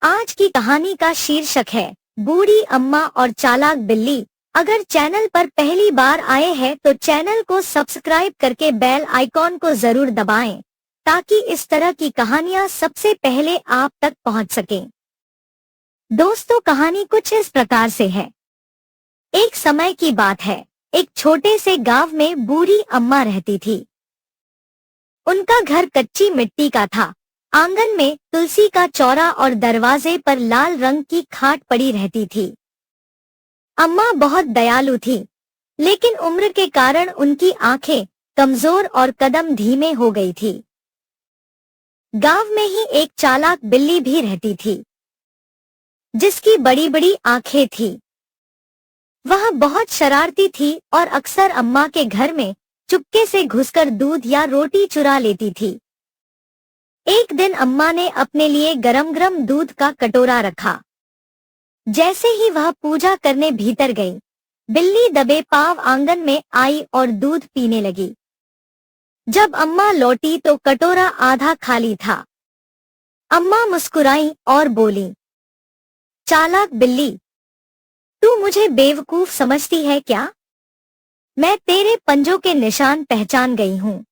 आज की कहानी का शीर्षक है बूढ़ी अम्मा और चालाक बिल्ली। अगर चैनल पर पहली बार आए हैं तो चैनल को सब्सक्राइब करके बेल आइकॉन को जरूर दबाएं ताकि इस तरह की कहानियां सबसे पहले आप तक पहुंच सकें। दोस्तों, कहानी कुछ इस प्रकार से है। एक समय की बात है, एक छोटे से गांव में बूढ़ी अम्मा रहती थी। उनका घर कच्ची मिट्टी का था। आंगन में तुलसी का चौरा और दरवाजे पर लाल रंग की खाट पड़ी रहती थी। अम्मा बहुत दयालु थी, लेकिन उम्र के कारण उनकी आंखें कमजोर और कदम धीमे हो गई थी। गांव में ही एक चालाक बिल्ली भी रहती थी, जिसकी बड़ी बड़ी आंखें थी। वह बहुत शरारती थी और अक्सर अम्मा के घर में चुपके से घुसकर दूध या रोटी चुरा लेती थी। एक दिन अम्मा ने अपने लिए गरम गरम दूध का कटोरा रखा। जैसे ही वह पूजा करने भीतर गई, बिल्ली दबे पांव आंगन में आई और दूध पीने लगी। जब अम्मा लौटी तो कटोरा आधा खाली था। अम्मा मुस्कुराई और बोली, चालाक बिल्ली, तू मुझे बेवकूफ समझती है क्या? मैं तेरे पंजों के निशान पहचान गई हूँ।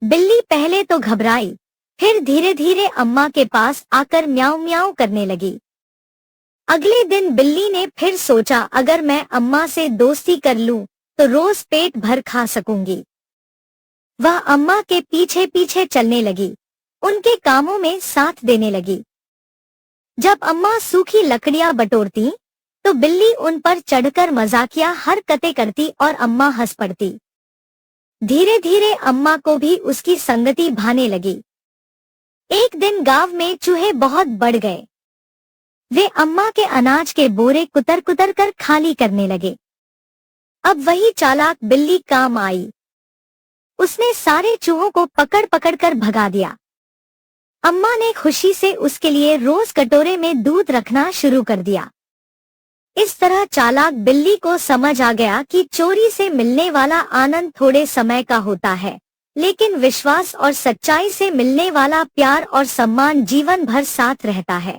बिल्ली पहले तो घबराई, फिर धीरे धीरे अम्मा के पास आकर म्याऊं म्याऊं करने लगी। अगले दिन बिल्ली ने फिर सोचा, अगर मैं अम्मा से दोस्ती कर लूं तो रोज पेट भर खा सकूंगी। वह अम्मा के पीछे पीछे चलने लगी, उनके कामों में साथ देने लगी। जब अम्मा सूखी लकड़ियां बटोरती तो बिल्ली उन पर चढ़कर मजाकिया हरकतें करती और अम्मा हंस पड़ती। धीरे धीरे अम्मा को भी उसकी संगति भाने लगी। एक दिन गांव में चूहे बहुत बढ़ गए। वे अम्मा के अनाज के बोरे कुतर कुतर कर खाली करने लगे। अब वही चालाक बिल्ली काम आई। उसने सारे चूहों को पकड़ पकड़ कर भगा दिया। अम्मा ने खुशी से उसके लिए रोज कटोरे में दूध रखना शुरू कर दिया। इस तरह चालाक बिल्ली को समझ आ गया कि चोरी से मिलने वाला आनंद थोड़े समय का होता है, लेकिन विश्वास और सच्चाई से मिलने वाला प्यार और सम्मान जीवन भर साथ रहता है।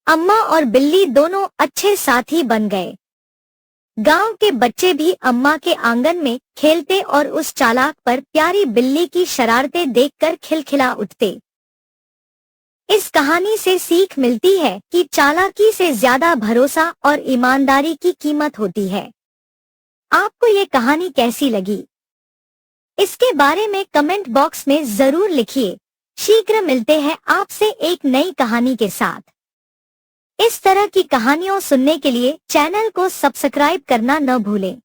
अम्मा और बिल्ली दोनों अच्छे साथी बन गए। गांव के बच्चे भी अम्मा के आंगन में खेलते और उस चालाक पर प्यारी बिल्ली की शरारतें देखकर खिलखिला उठते। इस कहानी से सीख मिलती है कि चालाकी से ज्यादा भरोसा और ईमानदारी की कीमत होती है। आपको ये कहानी कैसी लगी? इसके बारे में कमेंट बॉक्स में जरूर लिखिए। शीघ्र मिलते हैं आपसे एक नई कहानी के साथ। इस तरह की कहानियों सुनने के लिए चैनल को सब्सक्राइब करना न भूलें।